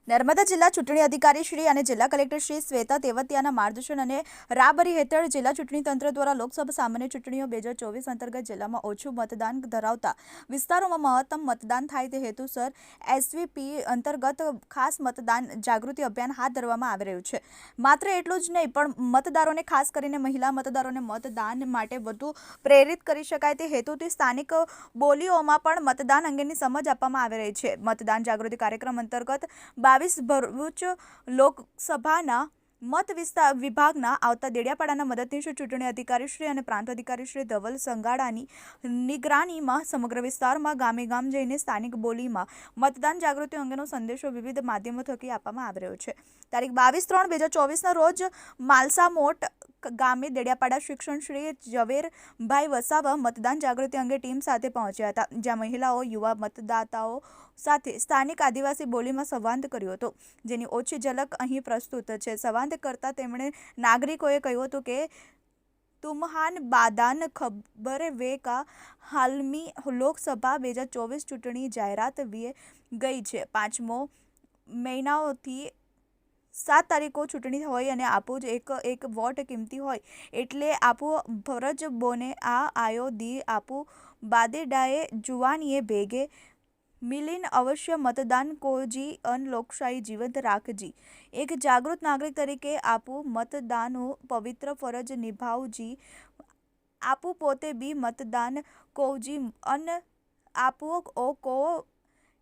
નર્મદા જિલ્લા ચૂંટણી અધિકારી શ્રી અને જિલ્લા કલેક્ટર શ્રી શ્વેતા તેવતિયાના માર્ગદર્શન અને રાહબરી હેઠળ જિલ્લા ચૂંટણી તંત્ર દ્વારા લોકસભા સામાન્ય ચૂંટણીઓ 2024 અંતર્ગત જિલ્લામાં ઓછું મતદાન ધરાવતા વિસ્તારોમાં મહત્તમ મતદાન થાય તે હેતુસર એસવીપી અંતર્ગત ખાસ મતદાન જાગૃતિ અભિયાન હાથ ધરવામાં આવી રહ્યું છે। માત્ર એટલું જ નહીં પણ મતદારોને ખાસ કરીને મહિલા મતદારોને મતદાન માટે વધુ પ્રેરિત કરી શકાય તે હેતુથી સ્થાનિક બોલીઓમાં પણ મતદાન અંગેની સમજ આપવામાં આવી રહી છે। મતદાન જાગૃતિ કાર્યક્રમ અંતર્ગત 22 ભરૂચ લોકસભાના મત વિભાગના આવતા દેડિયાપાડાના મદદનીશ ચૂંટણી અધિકારી શ્રી અને પ્રાંત અધિકારી શ્રી ધવલ સંગાડાની નિગરાનીમાં સમગ્ર વિસ્તારમાં ગામે ગામ જઈને સ્થાનિક બોલીમાં મતદાન જાગૃતિ અંગેનો સંદેશો વિવિધ માધ્યમો થકી આપવામાં આવી રહ્યો છે। તારીખ 22/3/2024ના રોજ માલસામોટ ગામે દેડિયાપાડા શિક્ષણ શ્રી ઝવેરભાઈ વસાવા મતદાન જાગૃતિ અંગે ટીમ સાથે પહોંચ્યા હતા, જ્યાં મહિલાઓ યુવા મતદાતાઓ સાથે સ્થાનિક આદિવાસી બોલીમાં સંવાદ કર્યો હતો, જેની ઓછી ઝલક અહીં પ્રસ્તુત છે। સંવાદ કરતા તેમણે નાગરિકોએ કહ્યું હતું કે તુમ્હાન બાદાન ખબર વે કા હાલમી લોકસભા 2024 ચૂંટણી જાહેરાત વી ગઈ છે। 5મો મહિનાઓથી 7 તારીખો ચૂંટણી હોય અને આપું જ એક વોટ કિંમતી હોય એટલે આપું ફરજ બોને આ આયો દી આપું બાદેડાએ જુવાનીએ ભેગે મિલિન અવશ્ય મતદાન કોજી અન લોકશાહી જીવંત રાખજી। એક જાગૃત નાગરિક તરીકે આપું મતદાનો પવિત્ર ફરજ નિભાવજી। આપું પોતે બી મતદાન કોજી અન આપું ઓ કો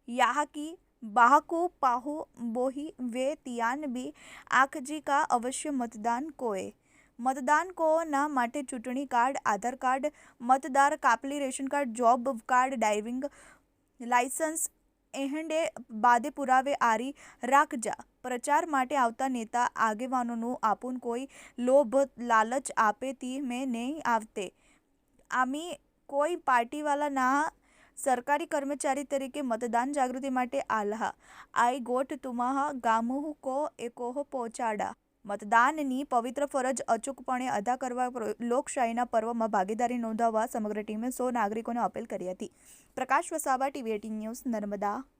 યાહકી બાહકુ પાહુ બોહી વે તિયાન બી આખજી કા અવશ્ય મતદાન કોએ। મતદાન કોના માટે ચૂંટણી કાર્ડ, આધાર કાર્ડ, મતદાર કાપલી, ration card, job card, driving licence એહંડે બાદે પુરાવે આરી રાખજા। પ્રચાર માટે આવતા નેતા આગેવાનોનું આપુન કોઈ લોભ લાલચ આપે તી મેં નહીં આવતે। આમી કોઈ પાર્ટીવાલા ના સરકારી કર્મચારી તરીકે મતદાન જાગૃતિ માટે આલ્હા આઈ ગોઠ તુમ્હાા ગામુહ કો એકોહ પહોંચાડા। મતદાનની પવિત્ર ફરજ અચૂકપણે અદા કરવા લોકશાહીના પર્વમાં ભાગીદારી નોંધાવવા સમગ્ર ટીમે 100 નાગરિકોને અપીલ કરી હતી। પ્રકાશ વસાવા, TV18 ન્યૂઝ, નર્મદા।